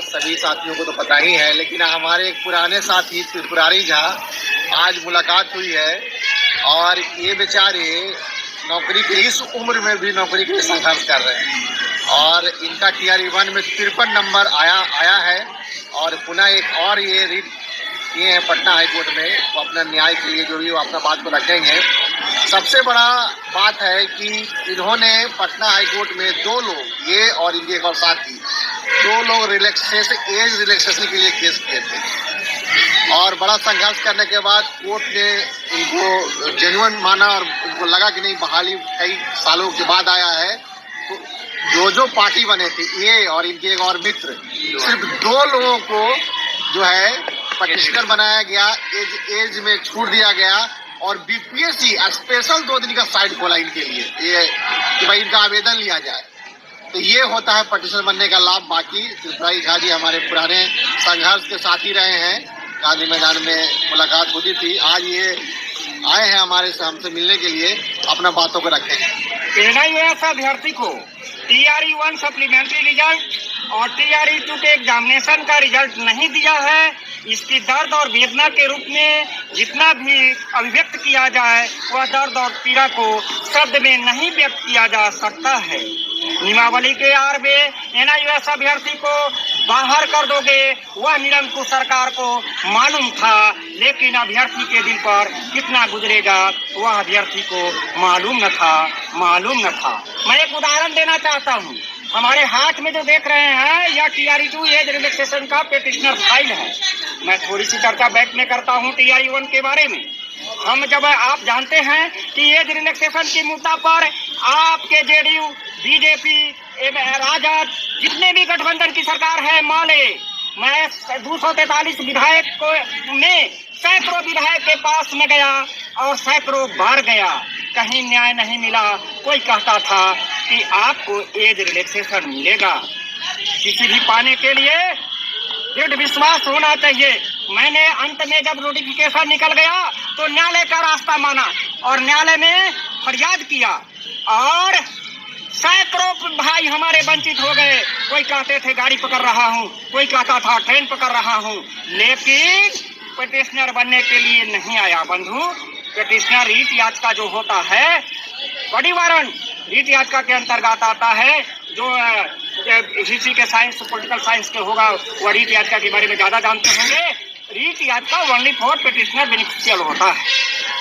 सभी साथियों को तो पता ही है, लेकिन हमारे एक पुराने साथी त्रिपुरारी झा आज मुलाकात हुई है और ये बेचारे नौकरी के इस उम्र में भी नौकरी के लिए संघर्ष कर रहे हैं और इनका TR1 में 53 नंबर आया है और पुनः एक और ये रिट किए हैं पटना हाईकोर्ट में। वो अपना न्याय के लिए जो भी वो अपना बात को रखेंगे। सबसे बड़ा बात है कि इन्होंने पटना हाईकोर्ट में 2 लोग, ये और इनके एक और साथी, 2 लोग एज रिलैक्सेशन के लिए केस किए थे और बड़ा संघर्ष करने के बाद कोर्ट ने इनको जेन्युइन माना और उनको लगा कि नहीं, बहाली कई सालों के बाद आया है। तो जो पार्टी बने थे, ये और इनके एक और मित्र, सिर्फ 2 लोगों को जो है पटिशनर बनाया गया, एज में छूट दिया गया और BPSC स्पेशल 2 दिन का साइट खोला इनके लिए, ये कि भाई इनका आवेदन लिया जाए। तो ये होता है पटिशनर बनने का लाभ। बाकी त्रिपुरारी झा जी हमारे पुराने संघर्ष के साथी रहे हैं, गांधी मैदान में मुलाकात होती थी। आज ये आए हैं हमसे मिलने के लिए, अपना बातों को रखेंगे। NIOS अभ्यर्थी को TR1 सप्लीमेंट्री रिजल्ट और TR2 के एग्जामिनेशन का रिजल्ट नहीं दिया है, इसकी दर्द और वेदना के रूप में जितना भी अभिव्यक्त किया जाए वह दर्द और पीड़ा को शब्द में नहीं व्यक्त किया जा सकता है। नियमावली के आड़ में NIOS अभ्यर्थी को बाहर कर दोगे, वह निरंकुश सरकार को मालूम था, लेकिन अभ्यर्थी के दिल पर कितना गुजरेगा वह अभ्यर्थी को मालूम न था। मैं एक उदाहरण देना चाहता हूँ। हमारे हाथ में जो देख रहे हैं यह TR2 एज रिलैक्सेशन का पेटिशनर फाइल है। मैं थोड़ी सी चर्चा बैक में करता हूँ TR1 के बारे में। जब आप जानते हैं कि एज रिलैक्सेशन के मुद्दा पर आपके JDU, BJP, राजद, जितने भी गठबंधन की सरकार है माले, मैं 243 विधायक में सैकड़ों विधायक के पास में गया और सैकड़ों बार गया, कहीं न्याय नहीं मिला। कोई कहता था कि आपको एज रिलैक्सेशन मिलेगा। किसी भी पाने के लिए दृढ़ विश्वास होना चाहिए। मैंने अंत में जब नोटिफिकेशन निकल गया तो न्यायालय का रास्ता माना और न्यायालय में फरियाद किया और सैकड़ों भाई हमारे वंचित हो गए। कोई कहते थे गाड़ी पकड़ रहा हूँ, कोई कहता था ट्रेन पकड़ रहा हूँ, लेकिन पिटिशनर बनने के लिए नहीं आया। बंधु, पिटिशनर रीट याचिका जो होता है, बड़ी वारंट रीट याचिका के अंतर्गत आता है। जो हिस्ट्री के साइंस, पॉलिटिकल साइंस के होगा वह रीट याचिका के बारे में ज्यादा जानते होंगे। रीट याचिका ओनली फॉर पिटिशनर बेनिफिशियल होता है।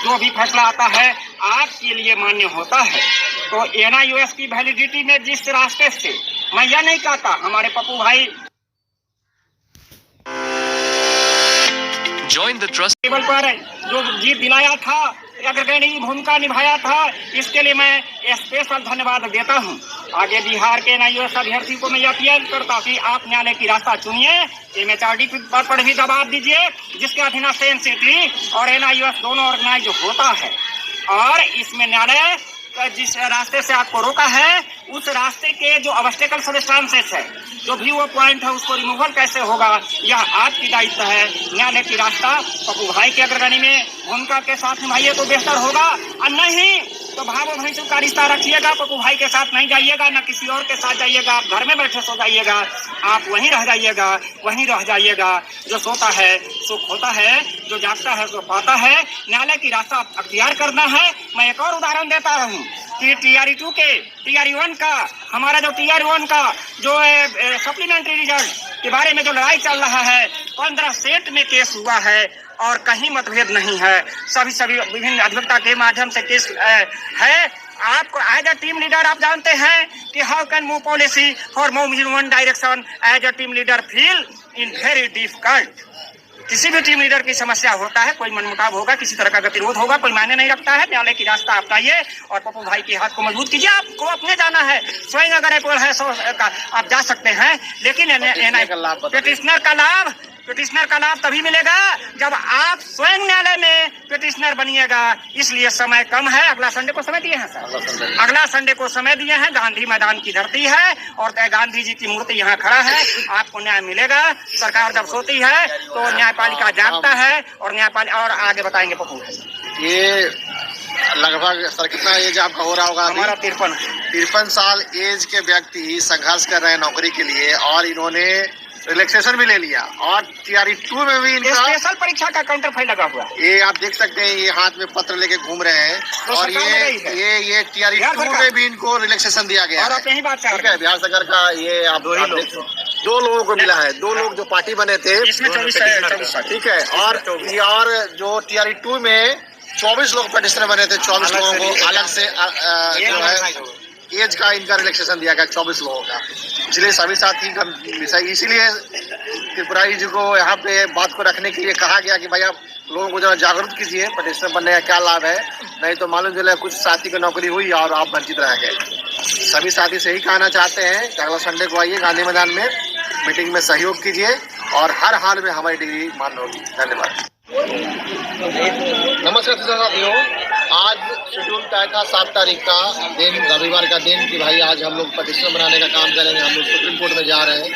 जो भी फैसला आता है आपके लिए मान्य होता है। तो NIOS की वैलिडिटी में जिस रास्ते से, मैं यह नहीं कहता हमारे पप्पू भाई Join the trust टेबल पर जो जीत दिलाया था, अग्रगण्य भूमिका निभाया था, इसके लिए मैं स्पेशल धन्यवाद देता हूं। आगे बिहार के NIOS अभ्यर्थी को मैं अपील करता हूं कि आप न्यायालय की रास्ता चुनिए, MHRD पर भी दबाव दीजिए, जिसके अधीन CNCT और NIOS दोनों ऑर्गेनाइज होता है। और इसमें न्यायालय जिस रास्ते से आपको रोका है, उस रास्ते के जो ऑब्स्टेकल सबस्टांसेस है, जो भी वो पॉइंट है, उसको रिमूवल कैसे होगा, यह आपकी दायित्व है। न्यायालय की रास्ता पप्पू भाई के अग्रगण्य में भूमिका के साथ निभाइए तो बेहतर होगा, और नहीं तो भावों भैंसों का रिश्ता रखिएगा। पप्पू भाई के साथ नहीं जाइएगा, न किसी और के साथ जाइएगा। आप घर में बैठे सो जाइएगा, आप वहीं रह जाइएगा। जो सोता है सुख होता है, जो जागता है तो पाता है। न्यायालय की रास्ता अख्तियार करना है। मैं एक और उदाहरण देता हूँ कि TR2 के TR1 का, हमारा जो TR1 का जो सप्लीमेंट्री रिजल्ट के बारे में जो लड़ाई चल रहा है, 15 सेट में केस हुआ है और कहीं मतभेद नहीं है। सभी विभिन्न अधिवक्ता के माध्यम से केस है। आपको एज अ टीम लीडर आप जानते हैं कि how can move policy for move in one direction, as a team leader feel in very difficult. किसी भी टीम लीडर की समस्या होता है, कोई मनमुटाव होगा, किसी तरह का गतिरोध होगा, कोई मायने नहीं रखता है। न्यायालय की रास्ता अपनाइए और पप्पू भाई के हाथ को मजबूत कीजिए। आपको अपने जाना है, स्वयं अगर अप्रूवल है आप जा सकते हैं, लेकिन पिटिशनर का लाभ तभी मिलेगा जब आप स्वयं न्यायालय में पिटिशनर बनिएगा। इसलिए समय कम है। अगला संडे को समय दिए हैं सर, अगला संडे को समय दिए हैं। गांधी मैदान की धरती है और गांधी जी की मूर्ति यहाँ खड़ा है। आपको न्याय मिलेगा। सरकार जब सोती है तो न्यायपालिका जागता है और न्यायपालिका। और आगे बताएंगे पप्पू। ये लगभग सर कितना एज आपका हो रहा होगा? हमारा 53 साल एज के व्यक्ति संघर्ष कर रहे हैं नौकरी के लिए और इन्होंने रिलैक्सेशन भी ले लिया और टीआरई 2 में भी इनका स्पेशल परीक्षा का काउंटर फाइल लगा हुआ है। ये आप देख सकते हैं, ये हाथ में पत्र लेके घूम रहे हैं। तो और सरकार ने रही है। ये टीआरई 2 में भी इनको रिलैक्सेशन दिया गया और है। आप यही बात कर ठीक रहे है, बिहार सरकार का ये आप दो लोगों को मिला है, 2 लोग जो पार्टी बने थे इसमें 24 ठीक है। और जो टीआरई 2 में 24 लोग पेटिशनर बने थे, 24 लोगों को अलग से जो है एज का इनका रिलैक्सेशन दिया गया 24 लोगों का। इसलिए सभी साथी का विषय, इसीलिए त्रिपुरारी जी को यहाँ पे बात को रखने के लिए कहा गया कि भाई आप लोगों को जरा जागरूक कीजिए, पेटिशनर बनने का क्या लाभ है, नहीं तो मालूम चले कुछ साथी की नौकरी हुई और आप वंचित रह गए। सभी साथी से ही कहना चाहते हैं कि अगला संडे को आइए गांधी मैदान में, मीटिंग में सहयोग कीजिए और हर हाल में हमारी डिग्री मान्य होगी। धन्यवाद। नमस्कार साथियों, आज शेड्यूल तय था 7 तारीख का दिन, रविवार का दिन, कि भाई आज हम लोग पेटिशन बनाने का काम करेंगे, हम लोग सुप्रीम कोर्ट में जा रहे हैं।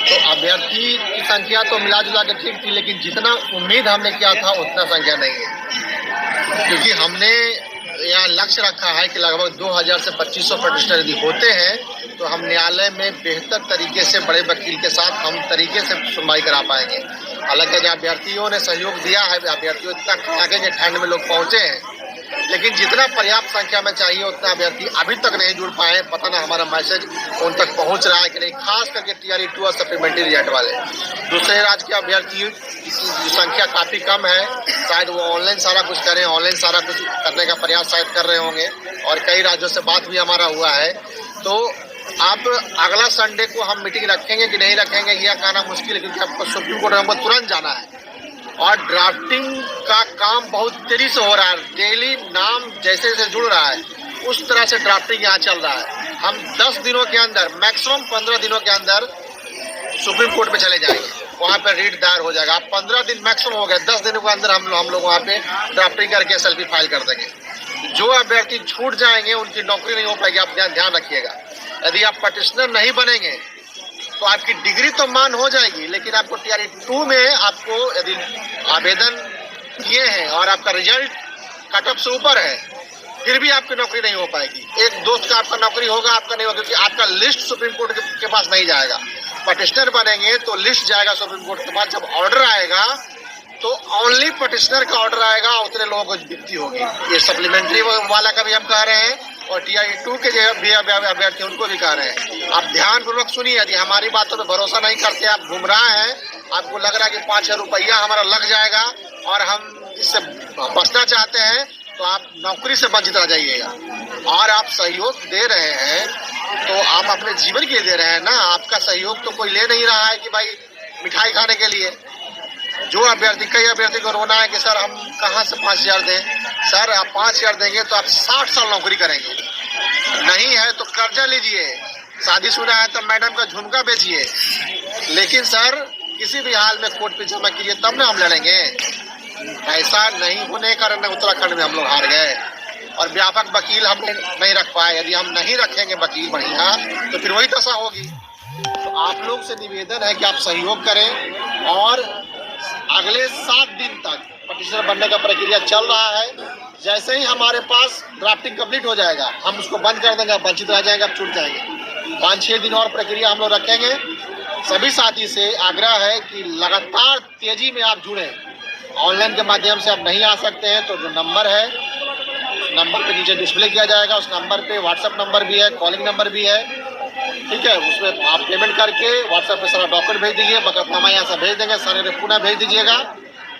तो अभ्यर्थी की संख्या तो मिला जुला के ठीक थी, लेकिन जितना उम्मीद हमने किया था उतना संख्या नहीं है, क्योंकि हमने यहाँ लक्ष्य रखा है कि लगभग 2000 से 2500 पेटिशनर यदि होते हैं तो हम न्यायालय में बेहतर तरीके से बड़े वकील के साथ हम तरीके से सुनवाई करा पाएंगे। हालांकि अभ्यर्थियों ने सहयोग दिया है, अभ्यर्थियों इतना कड़ाके के ठंड में लोग पहुंचे हैं, लेकिन जितना पर्याप्त संख्या में चाहिए उतना अभ्यर्थी अभी तक नहीं जुड़ पाए। पता ना हमारा मैसेज उन तक पहुंच रहा है कि नहीं, खास करके टीआरई 2 और सप्लीमेंट्री रिजल्ट वाले। दूसरे राज्य के अभ्यर्थियों की संख्या काफी कम है, शायद वो ऑनलाइन सारा कुछ करें, ऑनलाइन सारा कुछ करने का प्रयास शायद कर रहे होंगे, और कई राज्यों से बात भी हमारा हुआ है। तो आप अगला संडे को हम मीटिंग रखेंगे कि नहीं रखेंगे यह कहना मुश्किल है, क्योंकि आपको सुप्रीम कोर्ट में हमको तुरंत जाना है और ड्राफ्टिंग का काम बहुत तेजी से हो रहा है। डेली नाम जैसे जैसे जुड़ रहा है उस तरह से ड्राफ्टिंग यहाँ चल रहा है। हम 10 दिनों के अंदर, मैक्सिमम 15 दिनों के अंदर सुप्रीम कोर्ट में चले जाएंगे, वहाँ पे रीट दायर हो जाएगा। आप 15 दिन मैक्सिमम हो गए, 10 दिनों के अंदर हम लोग वहाँ पे ड्राफ्टिंग करके SLP फाइल कर देंगे। जो अभ्यर्थी छूट जाएंगे उनकी नौकरी नहीं हो पाएगी, आप ध्यान रखिएगा। यदि आप पेटिशनर नहीं बनेंगे तो आपकी डिग्री तो मान हो जाएगी, लेकिन आपको टीआरई 2 में आपको यदि आवेदन किए हैं और आपका रिजल्ट कट ऑफ से ऊपर है, फिर भी आपकी नौकरी नहीं हो पाएगी। एक दोस्त का आपका नौकरी होगा, आपका नहीं होगा, क्योंकि आपका लिस्ट सुप्रीम कोर्ट के पास नहीं जाएगा। पेटिशनर बनेंगे तो लिस्ट जाएगा सुप्रीम कोर्ट के पास। जब ऑर्डर आएगा तो ओनली पेटिशनर का ऑर्डर आएगा, उतने लोगों को वित्ती होगी। ये सप्लीमेंट्री वाला का भी हम कह रहे हैं और टीआरई 2 के जो भी अभ्यर्थी उनको भी कह रहे हैं। आप ध्यानपूर्वक सुनिए, यदि हमारी बातों पर भरोसा नहीं करते, आप गुमराह हैं, आपको लग रहा है कि 5,000 रुपया हमारा लग जाएगा और हम इससे बचना चाहते हैं, तो आप नौकरी से वंचित रह जाइएगा। और आप सहयोग दे रहे हैं तो आप अपने जीवन के लिए दे रहे हैं ना, आपका सहयोग तो कोई ले नहीं रहा है कि भाई मिठाई खाने के लिए। जो अभ्यर्थी, कई अभ्यर्थी को रोना है कि सर हम कहाँ से 5,000 दें। सर आप 5,000 देंगे तो आप 60 साल नौकरी करेंगे, नहीं है तो कर्जा लीजिए, शादीशुदा है तो मैडम का झुमका बेचिए, लेकिन सर किसी भी हाल में कोर्ट पे जमा कीजिए, तब ना हम लड़ेंगे। ऐसा नहीं होने के कारण उत्तराखंड में हम लोग हार गए और व्यापक वकील हम नहीं रख पाए। यदि हम नहीं रखेंगे वकील बढ़िया तो फिर वही दशा होगी। तो आप लोग से निवेदन है कि आप सहयोग करें और अगले 7 दिन तक पेटिशनर बनने का प्रक्रिया चल रहा है। जैसे ही हमारे पास ड्राफ्टिंग कंप्लीट हो जाएगा हम उसको बंद कर देंगे, आप वंचित रह जाएंगे, आप छूट जाएंगे। 5-6 दिन और प्रक्रिया हम लोग रखेंगे। सभी साथी से आग्रह है कि लगातार तेजी में आप जुड़े। ऑनलाइन के माध्यम से आप नहीं आ सकते हैं तो जो नंबर है उस नंबर पे नीचे डिस्प्ले किया जाएगा, उस नंबर पे व्हाट्सएप नंबर भी है, कॉलिंग नंबर भी है, ठीक है। उसमें आप पेमेंट करके व्हाट्सएप पे सारा डॉक्यूमेंट भेज दीजिए, बकतनामा यहाँ से भेज देंगे, सारे पुनः भेज दीजिएगा।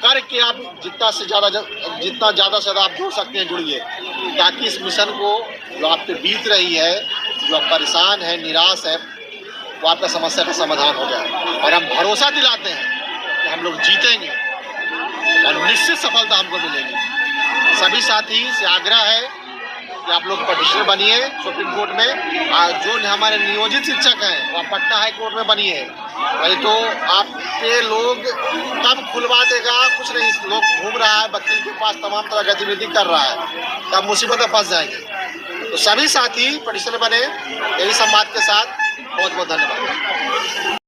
करके आप जितना ज़्यादा से ज़्यादा आप जुड़ सकते हैं जुड़िए, ताकि इस मिशन को जो आप पे बीत रही है, जो आप परेशान है, निराश है, वो आपका समस्या का समाधान हो जाए। और हम भरोसा दिलाते हैं कि हम लोग जीतेंगे और निश्चित सफलता हमको मिलेगी। सभी साथी से आग्रह है कि आप लोग पेटिशनर बनिए सुप्रीम कोर्ट में। जो हमारे नियोजित शिक्षक हैं वो पटना हाई कोर्ट में बनिए, नहीं तो आपके लोग तब खुलवा देगा कुछ नहीं। लोग घूम रहा है वकील के पास, तमाम तरह गतिविधि कर रहा है, तब मुसीबत में फंस जाएंगे। तो सभी साथी पेटिशनर बने, यही संवाद के साथ बहुत बहुत धन्यवाद।